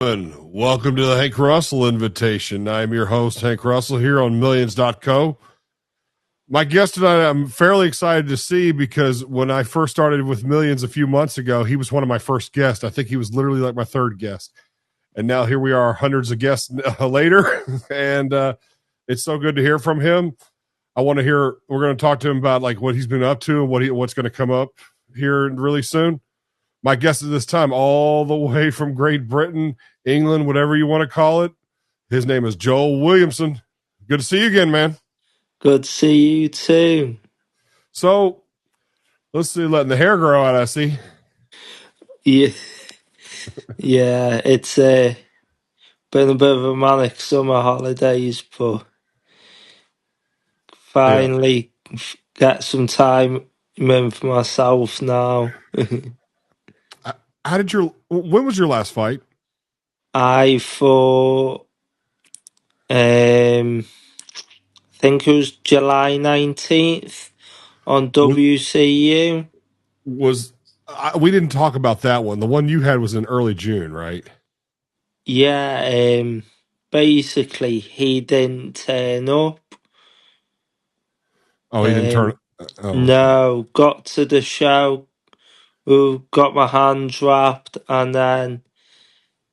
Welcome to the Hank Russell invitation. I'm your host, Hank Russell, here on Millions.co. My guest tonight, I'm fairly excited to see because when I first started with Millions a few months ago, he was one of my first guests. I think he was literally like my third guest. And now here we are, hundreds of guests later. And it's so good to hear from him. We're going to talk to him about like what he's been up to and what's going to come up here really soon. My guest at this time, all the way from Great Britain, England, whatever you want to call it. His name is Joel Williamson. Good to see you again, man. Good to see you too. So let's see, letting the hair grow out, I see. Yeah, yeah, it's been a bit of a manic summer holidays, but Yeah. finally get some time in for myself now. When was your last fight? I thought, think it was July 19th on Was, WCU. we didn't talk about that one. The one you had was in early June, right? Yeah, basically he didn't turn up. Oh, he didn't turn. Um, Oh, okay. no, got to the show. Who got my hands wrapped, and then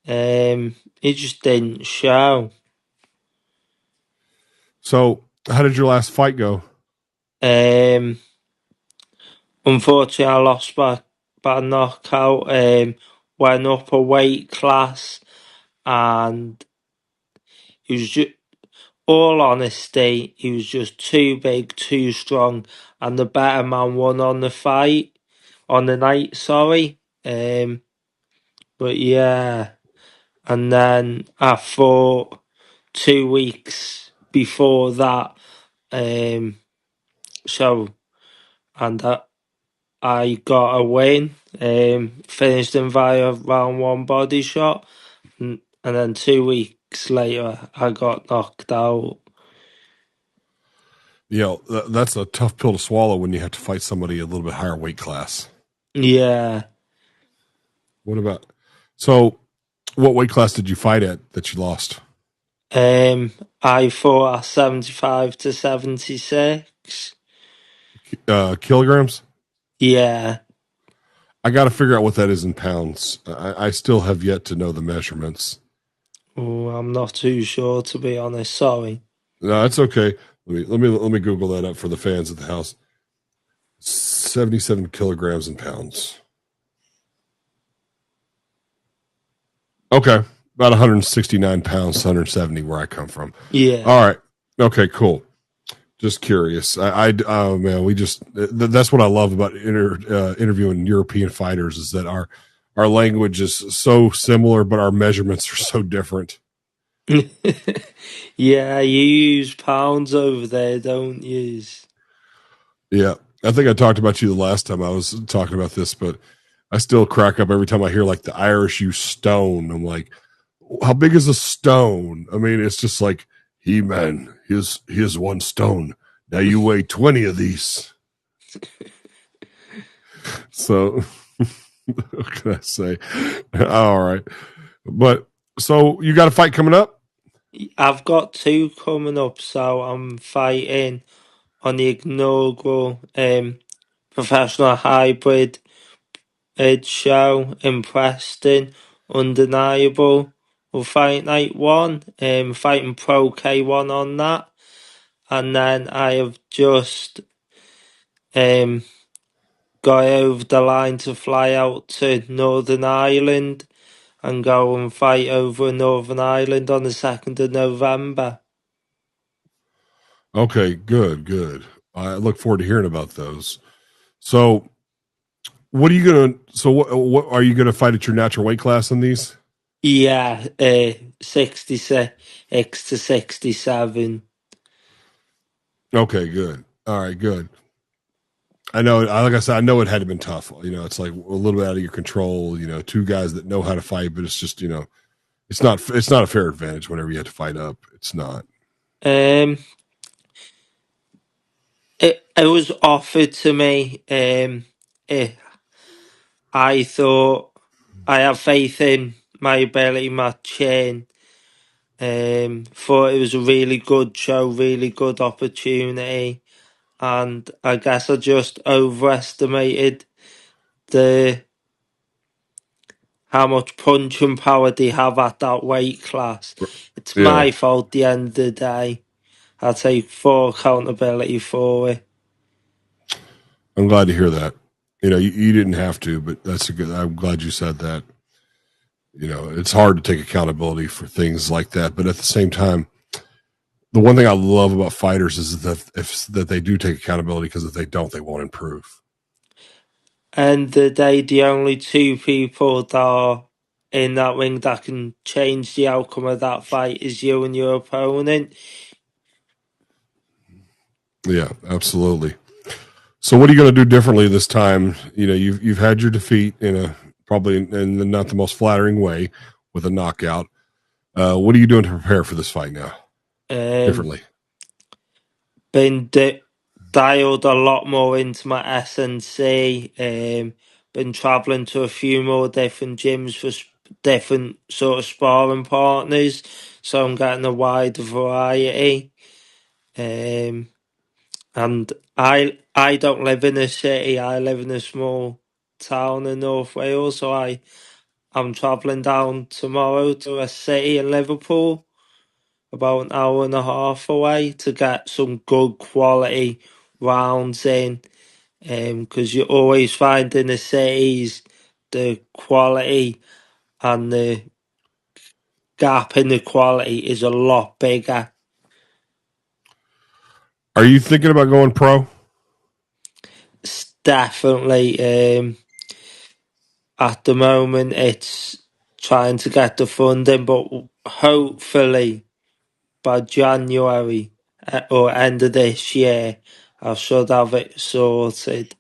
it just didn't show. So, how did your last fight go? Um, Unfortunately, I lost by knockout. Went up a weight class, and he was just, all honesty, he was just too big, too strong, and the better man won on the night. Sorry. But yeah, and then I fought 2 weeks before that. So and I got a win. Finished him via round one body shot, and then 2 weeks later I got knocked out. That's a tough pill to swallow when you have to fight somebody a little bit higher weight class. Yeah. What about? So, what weight class did you fight at that you lost? I fought at 75 to 76. Kilograms? Yeah. I got to figure out what that is in pounds. I still have yet to know the measurements. Oh, I'm not too sure, to be honest. Sorry. No, that's okay. Let me Google that up for the fans at the house. 77 kilograms in pounds. Okay, about 169 pounds, 170 where I come from. Yeah. All right. Okay, cool. Just curious. Oh man, that's what I love about interviewing European fighters is that our language is so similar, but our measurements are so different. Yeah, you use pounds over there, don't you? Yeah, I think I talked about you the last time I was talking about this, but I still crack up every time I hear like the Irish use stone. I'm like, how big is a stone? I mean, it's just like he man, here's one stone. Now you weigh 20 of these. So what can I say? All right. But so you got a fight coming up? I've got two coming up, so I'm fighting on the inaugural professional hybrid show in Preston, undeniable. We'll fight night one, fighting Pro K1 on that, and then I have just um got over the line to fly out to Northern Ireland and go and fight over in Northern Ireland on the 2nd of November. Okay, good. I look forward to hearing about those. So what are you gonna so what are you gonna fight at your natural weight class in these? Yeah, 66 to 67. Okay, good. All right, good. I know, like I said, I know it had been tough. It's like a little bit out of your control. Two guys that know how to fight, but it's just it's not a fair advantage whenever you have to fight up. It's not. Um, it was offered to me. I thought I have faith in my ability, my chin. Thought it was a really good show, really good opportunity, and I guess I just overestimated the how much punching power they have at that weight class. It's Yeah, my fault at the end of the day. I take full accountability for it. I'm glad to hear that. You didn't have to, but that's a good. I'm glad you said that. It's hard to take accountability for things like that, but at the same time, the one thing I love about fighters is that they do take accountability, because if they don't, they won't improve. And the day, the only two people that are in that ring that can change the outcome of that fight is you and your opponent. Yeah, absolutely. So, what are you going to do differently this time? You've had your defeat probably in not the most flattering way, with a knockout. What are you doing to prepare for this fight now Um, differently? been dialed a lot more into my S&C. Been travelling to a few more different gyms for different sort of sparring partners, so I'm getting a wider variety. Um, and I don't live in a city. I live in a small town in North Wales, so I'm travelling down tomorrow to a city in Liverpool, about an hour and a half away, to get some good quality rounds in. Because you always find in the cities the quality and the gap in the quality is a lot bigger. Are you thinking about going pro? It's definitely at the moment it's trying to get the funding, but hopefully by January or end of this year, I should have it sorted.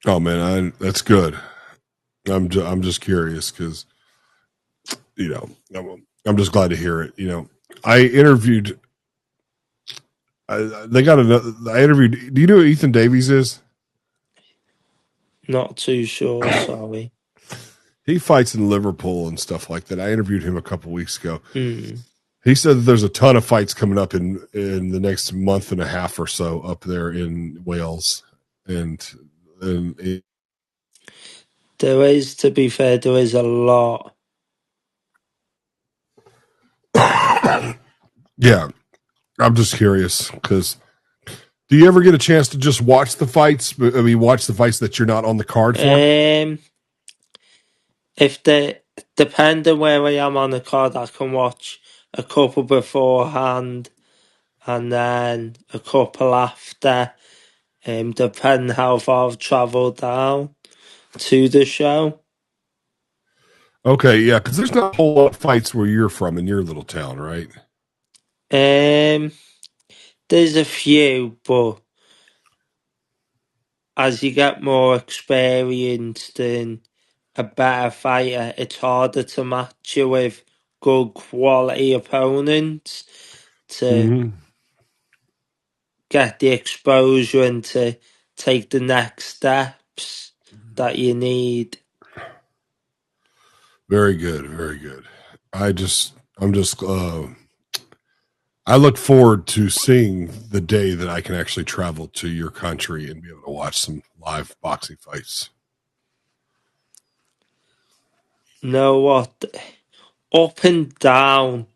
Oh man, that's good. I'm just curious, because I'm just glad to hear it. I interviewed. They got another. I interviewed. Do you know who Ethan Davies is? Not too sure, sorry. He fights in Liverpool and stuff like that. I interviewed him a couple weeks ago. Hmm. He said that there's a ton of fights coming up in the next month and a half or so up there in Wales, and There is, to be fair, there is a lot. yeah, I'm just curious, because do you ever get a chance to just watch the fights? I mean, watch the fights that you're not on the card for? Um, if the Depending where I am on the card, I can watch a couple beforehand and then a couple after. Depending how far I've travelled down to the show. Okay, yeah, because there's not a whole lot of fights where you're from in your little town, right? Um, there's a few, but as you get more experienced and a better fighter, it's harder to match you with good quality opponents to Mm-hmm. get the exposure and to take the next steps that you need. Very good, very good. I'm just I look forward to seeing the day that I can actually travel to your country and be able to watch some live boxing fights. Know what? Up and down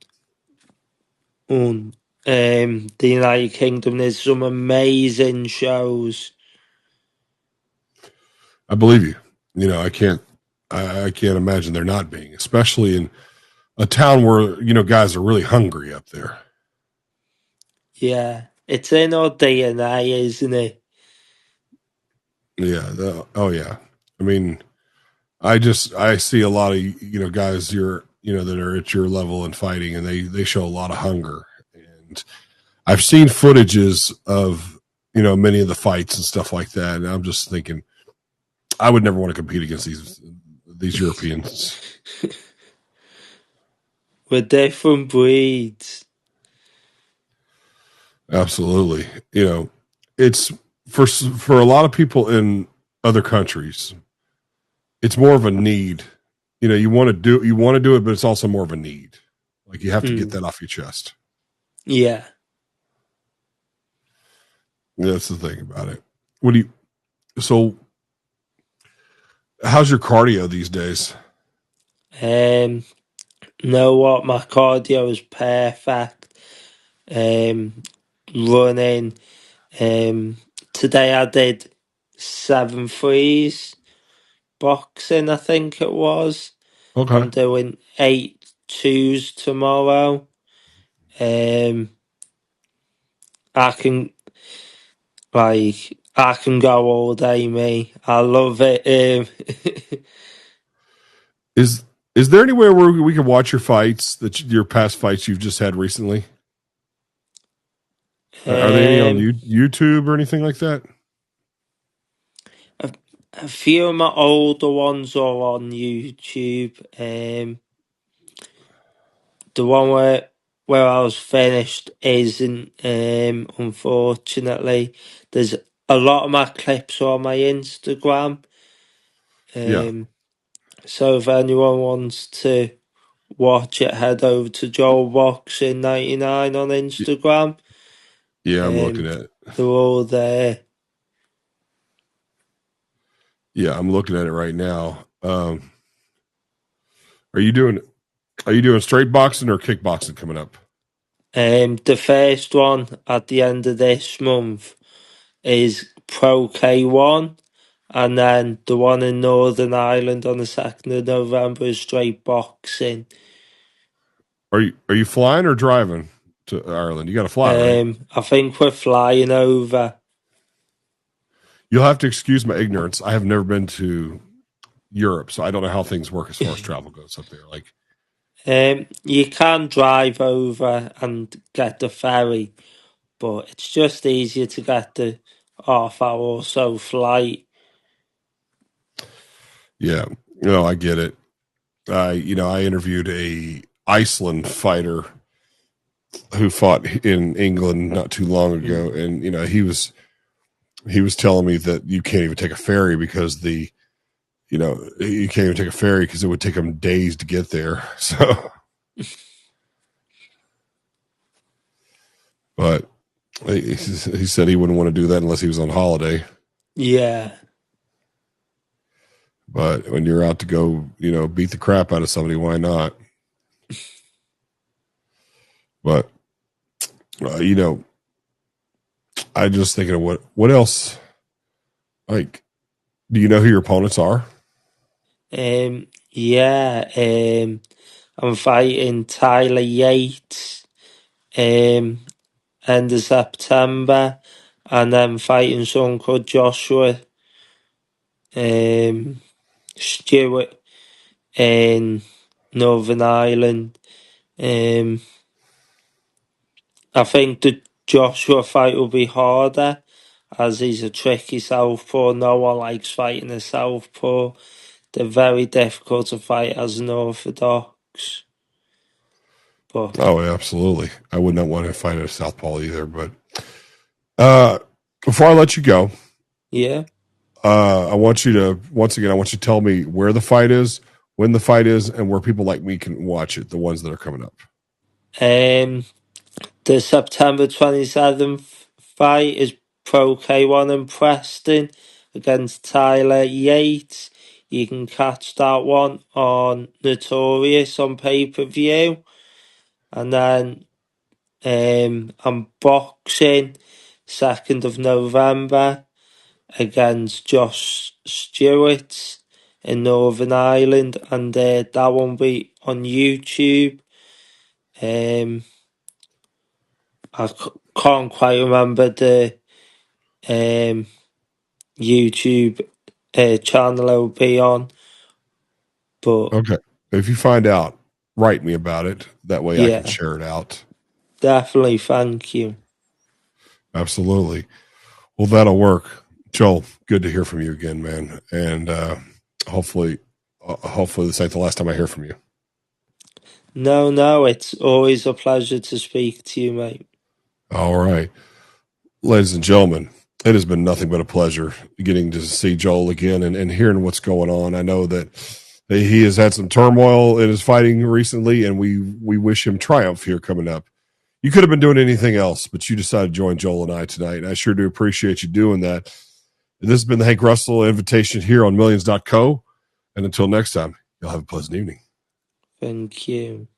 on the United Kingdom, there's some amazing shows. I believe you. I can't imagine there not being, especially in a town where guys are really hungry up there. Yeah, it's in our DNA, isn't it? Yeah. Oh yeah. I mean, I see a lot of guys that are at your level and fighting, and they show a lot of hunger. And I've seen footages of many of the fights and stuff like that, and I'm just thinking I would never want to compete against these Europeans. We're different breeds. Absolutely. It's for a lot of people in other countries, it's more of a need you want to do it, but it's also more of a need. Like you have to get Mm. that off your chest. Yeah. That's the thing about it. So how's your cardio these days? Know what? My cardio is perfect. Running. Today I did 7 threes. Boxing, I think it was. Okay. I'm doing 8 twos tomorrow. I can I can go all day, me. I love it. Is is there anywhere where we can watch your fights, your past fights you've just had recently? Are they any on um, YouTube or anything like that? a, a few of my older ones are on YouTube. The one where I was finished isn't. Unfortunately, there's a lot of my clips are on my Instagram. Yeah. So if anyone wants to watch it, head over to Joel Boxing 99 on Instagram. Yeah, I'm looking Um, at it. they're all there. Yeah, I'm looking at it right now. Are you doing straight boxing or kickboxing coming up? The first one at the end of this month is Pro K1, and then the one in Northern Ireland on the 2nd of November is straight boxing. Are you flying or driving to Ireland? You got to fly, right? I think we're flying over. You'll have to excuse my ignorance. I have never been to Europe, so I don't know how things work as far as travel goes up there. Like, You can drive over and get the ferry, but it's just easier to get the half-hour or so flight. yeah, no, I get it. I interviewed a Iceland fighter who fought in England not too long ago, Mm. and he was telling me that you can't even take a ferry because you can't even take a ferry because it would take him days to get there. So, but he said he wouldn't want to do that unless he was on holiday. Yeah, But when you're out to go, beat the crap out of somebody, why not? But uh, you know, I just thinking of what else. Like, do you know who your opponents are? yeah. I'm fighting Tyler Yates, um, end of September, and then fighting someone called Joshua, um, Stewart in Northern Ireland. Um, I think the Joshua fight will be harder as he's a tricky southpaw. No one likes fighting a southpaw. They're very difficult to fight as an orthodox. But Oh, absolutely. I would not want to fight a southpaw either. But uh, before I let you go, yeah, I want you to tell me where the fight is, when the fight is, and where people like me can watch it. The ones that are coming up. um, the September 27th fight is Pro K1 in Preston against Tyler Yates. You can catch that one on Notorious on pay-per-view. And then I'm boxing 2nd of November against Josh Stewart in Northern Ireland, and that won't be on YouTube. Um, can't quite remember the um, YouTube channel it'll be on, but Okay. If you find out, write me about it. That way I can yeah, share it out. definitely. Thank you. Absolutely. Well, that'll work. Joel, good to hear from you again, man. And hopefully, hopefully this ain't the last time I hear from you. No, it's always a pleasure to speak to you, mate. All right. Ladies and gentlemen, it has been nothing but a pleasure getting to see Joel again and hearing what's going on. I know that He has had some turmoil in his fighting recently, and we wish him triumph here coming up. You could have been doing anything else, but you decided to join Joel and I tonight, and I sure do appreciate you doing that. This has been the Hank Russell invitation here on Millions.co, and until next time, you'll have a pleasant evening. Thank you.